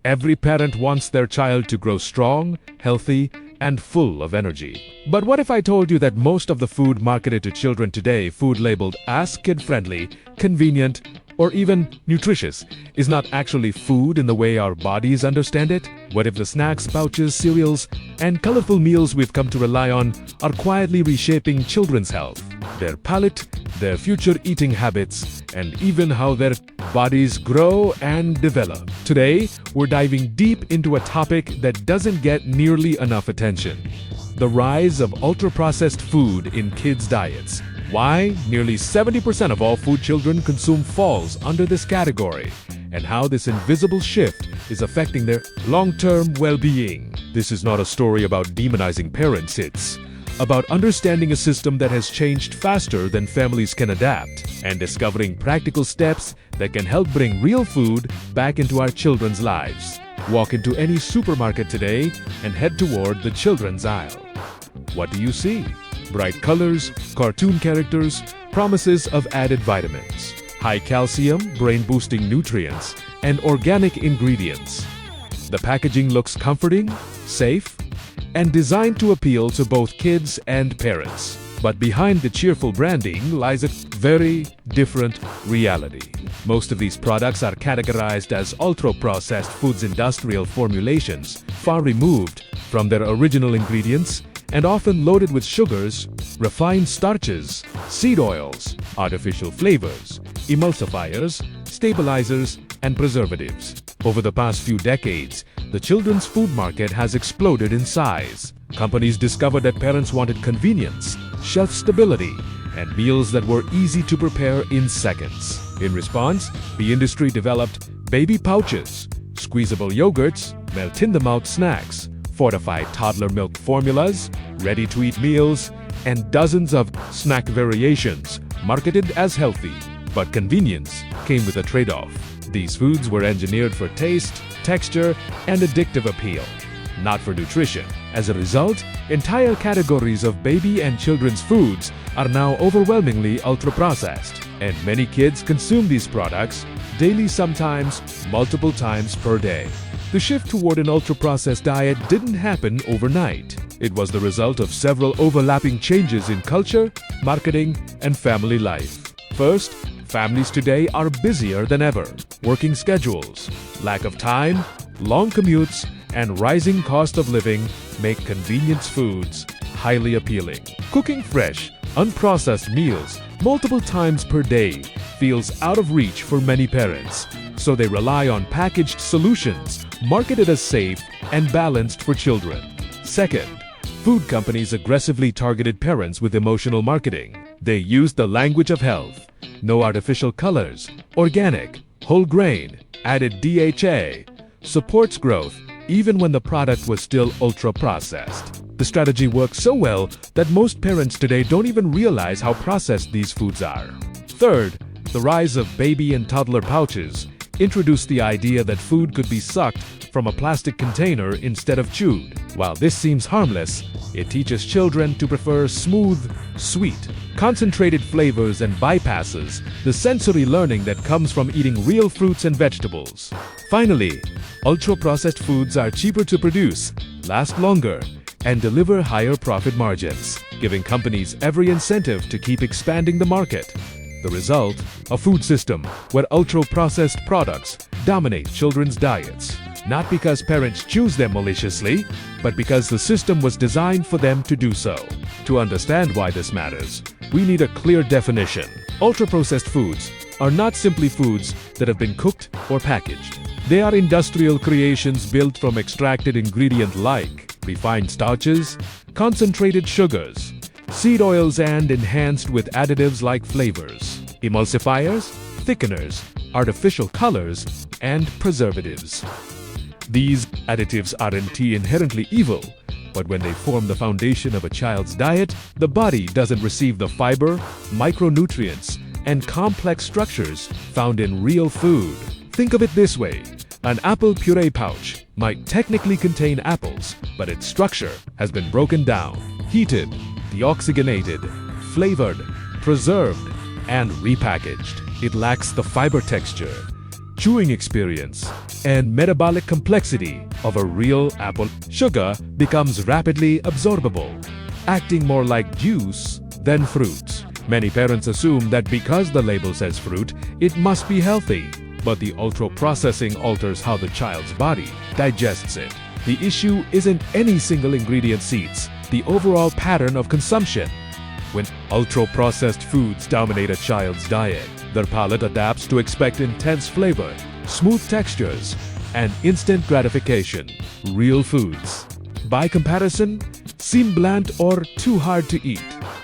Every parent wants their child to grow strong, healthy, and full of energy. But what if I told you that most of the food marketed to children today, food labeled as kid-friendly, convenient, or even nutritious, is not actually food in the way our bodies understand it? What if the snacks, pouches, cereals, and colorful meals we've come to rely on are quietly reshaping children's health, their palate, their future eating habits, and even how their bodies grow and develop? Today, we're diving deep into a topic that doesn't get nearly enough attention: the rise of ultra-processed food in kids' diets. Why nearly 70% of all food children consume falls under this category, and how this invisible shift is affecting their long-term well-being. This is not a story about demonizing parents, it's about understanding a system that has changed faster than families can adapt, and discovering practical steps that can help bring real food back into our children's lives. Walk into any supermarket today and head toward the children's aisle. What do you see? Bright colors, cartoon characters, promises of added vitamins, high calcium, brain-boosting nutrients, and organic ingredients. The packaging looks comforting, safe, and designed to appeal to both kids and parents. But behind the cheerful branding lies a very different reality. Most of these products are categorized as ultra-processed foods, industrial formulations, far removed from their original ingredients, and often loaded with sugars, refined starches, seed oils, artificial flavors, emulsifiers, stabilizers, and preservatives. Over the past few decades, the children's food market has exploded in size. Companies discovered that parents wanted convenience, shelf stability, and meals that were easy to prepare in seconds. In response, the industry developed baby pouches, squeezable yogurts, melt-in-the-mouth snacks, fortified toddler milk formulas, ready-to-eat meals, and dozens of snack variations marketed as healthy. But convenience came with a trade-off. These foods were engineered for taste, texture, and addictive appeal, not for nutrition. As a result, entire categories of baby and children's foods are now overwhelmingly ultra-processed, and many kids consume these products daily, sometimes multiple times per day. The shift toward an ultra-processed diet didn't happen overnight. It was the result of several overlapping changes in culture, marketing, and family life. First, families today are busier than ever. Working schedules, lack of time, long commutes, and rising cost of living make convenience foods highly appealing. Cooking fresh, unprocessed meals multiple times per day feels out of reach for many parents, so they rely on packaged solutions marketed as safe and balanced for children. Second, food companies aggressively targeted parents with emotional marketing. They used the language of health: no artificial colors, organic, whole grain, added DHA, supports growth, even when the product was still ultra-processed. The strategy works so well that most parents today don't even realize how processed these foods are. Third, the rise of baby and toddler pouches introduced the idea that food could be sucked from a plastic container instead of chewed. While this seems harmless, it teaches children to prefer smooth, sweet, concentrated flavors and bypasses the sensory learning that comes from eating real fruits and vegetables. Finally, ultra-processed foods are cheaper to produce, last longer, and deliver higher profit margins, giving companies every incentive to keep expanding the market. The result, a food system where ultra-processed products dominate children's diets, not because parents choose them maliciously, but because the system was designed for them to do so. To understand why this matters, we need a clear definition. Ultra-processed foods are not simply foods that have been cooked or packaged. They are industrial creations built from extracted ingredients like refined starches, concentrated sugars, seed oils, and enhanced with additives like flavors, emulsifiers, thickeners, artificial colors, and preservatives. These additives aren't inherently evil, but when they form the foundation of a child's diet, the body doesn't receive the fiber, micronutrients, and complex structures found in real food. Think of it this way: an apple puree pouch might technically contain apples, but its structure has been broken down, heated, deoxygenated, flavored, preserved, and repackaged. It lacks the fiber texture, chewing experience, and metabolic complexity of a real apple. Sugar becomes rapidly absorbable, acting more like juice than fruit. Many parents assume that because the label says fruit, it must be healthy. But the ultra-processing alters how the child's body digests it. The issue isn't any single ingredient seeds, the overall pattern of consumption. When ultra-processed foods dominate a child's diet, their palate adapts to expect intense flavor, smooth textures, and instant gratification. Real foods, by comparison, seem bland or too hard to eat.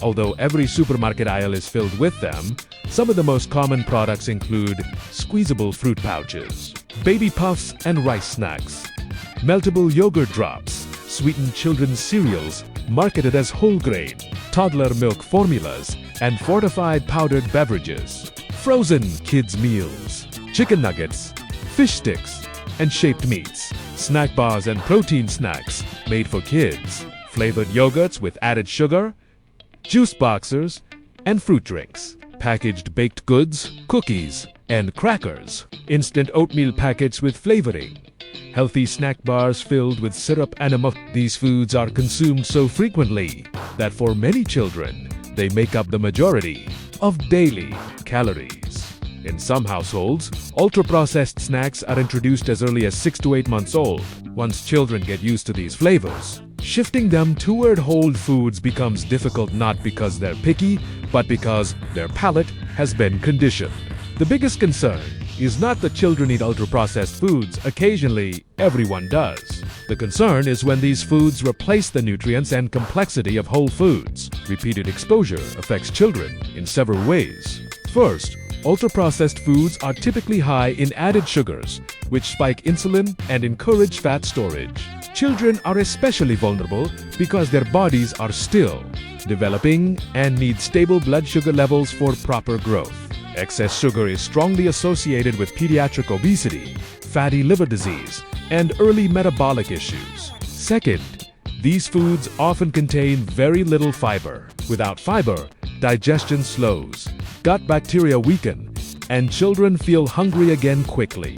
Although every supermarket aisle is filled with them, some of the most common products include squeezable fruit pouches, baby puffs and rice snacks, meltable yogurt drops, sweetened children's cereals marketed as whole grain, toddler milk formulas, and fortified powdered beverages, frozen kids' meals, chicken nuggets, fish sticks, and shaped meats, snack bars and protein snacks made for kids, flavored yogurts with added sugar, juice boxers, and fruit drinks, packaged baked goods, cookies, and crackers, instant oatmeal packets with flavoring, healthy snack bars filled with syrup and These foods are consumed so frequently that for many children, they make up the majority of daily calories. In some households, ultra-processed snacks are introduced as early as 6 to 8 months old. Once children get used to these flavors, shifting them toward whole foods becomes difficult not because they're picky, but because their palate has been conditioned. The biggest concern is not that children eat ultra-processed foods. Occasionally, everyone does. The concern is when these foods replace the nutrients and complexity of whole foods. Repeated exposure affects children in several ways. First, ultra-processed foods are typically high in added sugars, which spike insulin and encourage fat storage. Children are especially vulnerable because their bodies are still developing and need stable blood sugar levels for proper growth. Excess sugar is strongly associated with pediatric obesity, fatty liver disease, and early metabolic issues. Second, these foods often contain very little fiber. Without fiber, digestion slows, gut bacteria weaken, and children feel hungry again quickly,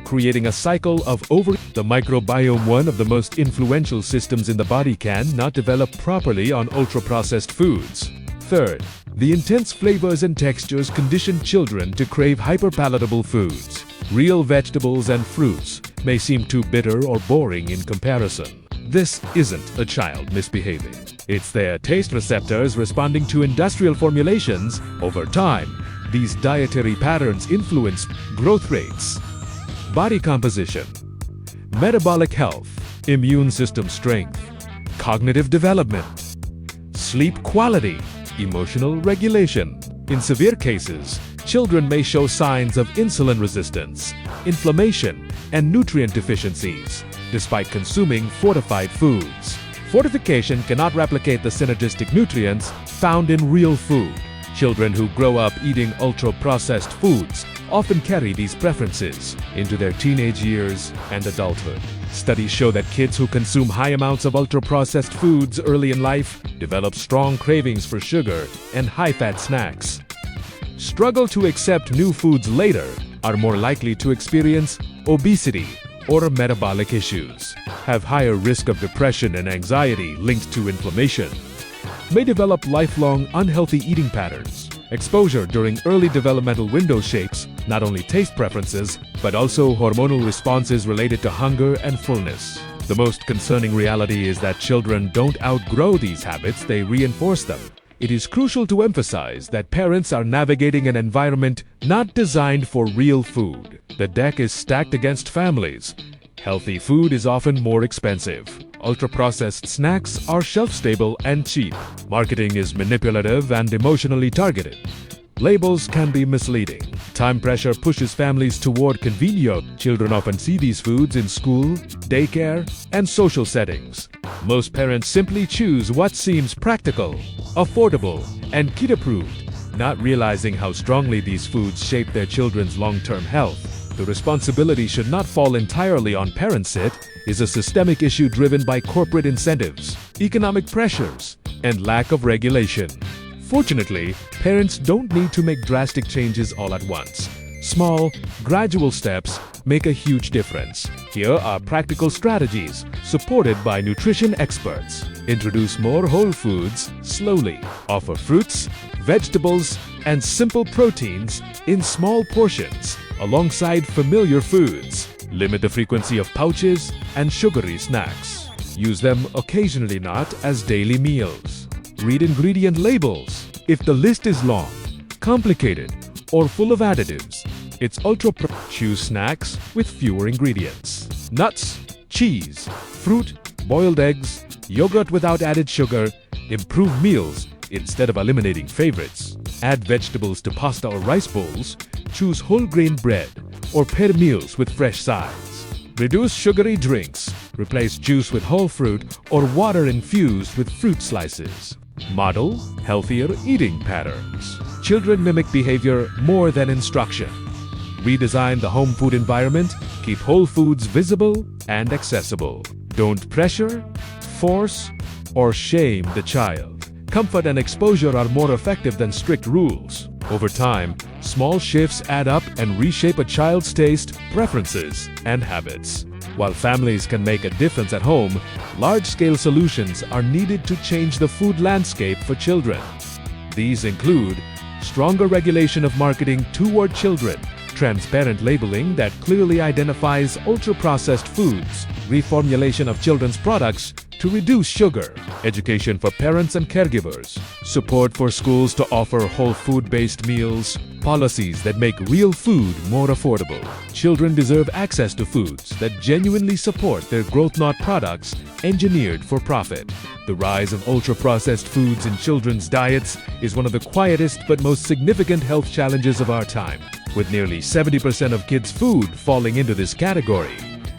creating a cycle of The microbiome, one of the most influential systems in the body, can not develop properly on ultra-processed foods. Third, the intense flavors and textures condition children to crave hyperpalatable foods. Real vegetables and fruits may seem too bitter or boring in comparison. This isn't a child misbehaving. It's their taste receptors responding to industrial formulations. Over time, these dietary patterns influence growth rates, body composition, metabolic health, immune system strength, cognitive development, sleep quality, emotional regulation. In severe cases, children may show signs of insulin resistance, inflammation, and nutrient deficiencies, despite consuming fortified foods. Fortification cannot replicate the synergistic nutrients found in real food. Children who grow up eating ultra-processed foods often carry these preferences into their teenage years and adulthood. Studies show that kids who consume high amounts of ultra-processed foods early in life develop strong cravings for sugar and high-fat snacks, struggle to accept new foods later, are more likely to experience obesity or metabolic issues, have higher risk of depression and anxiety linked to inflammation, may develop lifelong unhealthy eating patterns. Exposure during early developmental window shapes not only taste preferences, but also hormonal responses related to hunger and fullness. The most concerning reality is that children don't outgrow these habits, they reinforce them. It is crucial to emphasize that parents are navigating an environment not designed for real food. The deck is stacked against families. Healthy food is often more expensive. Ultra-processed snacks are shelf-stable and cheap. Marketing is manipulative and emotionally targeted. Labels can be misleading. Time pressure pushes families toward convenience. Children often see these foods in school, daycare, and social settings. Most parents simply choose what seems practical, affordable, and kid-approved, not realizing how strongly these foods shape their children's long-term health. The responsibility should not fall entirely on parents. It is a systemic issue driven by corporate incentives, economic pressures, and lack of regulation. Fortunately, parents don't need to make drastic changes all at once. Small, gradual steps make a huge difference. Here are practical strategies supported by nutrition experts. Introduce more whole foods slowly. Offer fruits, vegetables, and simple proteins in small portions alongside familiar foods. Limit the frequency of pouches and sugary snacks. Use them occasionally, not as daily meals. Read ingredient labels. If the list is long, complicated, or full of additives, it's choose snacks with fewer ingredients. Nuts, cheese, fruit, boiled eggs, yogurt without added sugar. Improve meals instead of eliminating favorites. Add vegetables to pasta or rice bowls. Choose whole grain bread or pair meals with fresh sides. Reduce sugary drinks. Replace juice with whole fruit or water infused with fruit slices. Model healthier eating patterns. Children mimic behavior more than instruction. Redesign the home food environment. Keep whole foods visible and accessible. Don't pressure, force, or shame the child. Comfort and exposure are more effective than strict rules. Over time, small shifts add up and reshape a child's taste, preferences, and habits. While families can make a difference at home, large-scale solutions are needed to change the food landscape for children. These include stronger regulation of marketing toward children, transparent labeling that clearly identifies ultra-processed foods, reformulation of children's products to reduce sugar, education for parents and caregivers, support for schools to offer whole food-based meals, policies that make real food more affordable. Children deserve access to foods that genuinely support their growth, not products engineered for profit. The rise of ultra-processed foods in children's diets is one of the quietest but most significant health challenges of our time, with nearly 70% of kids' food falling into this category.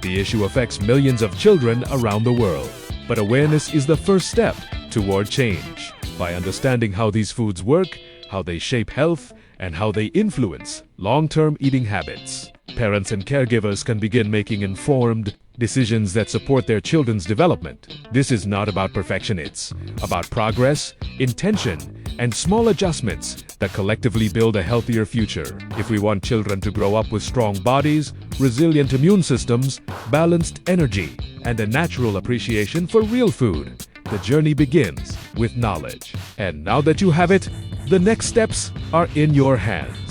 The issue affects millions of children around the world. But awareness is the first step toward change. By understanding how these foods work, how they shape health, and how they influence long-term eating habits, parents and caregivers can begin making informed decisions that support their children's development. This is not about perfection, it's about progress, intention, and small adjustments that collectively build a healthier future. If we want children to grow up with strong bodies, resilient immune systems, balanced energy, and a natural appreciation for real food, the journey begins with knowledge. And now that you have it, the next steps are in your hands.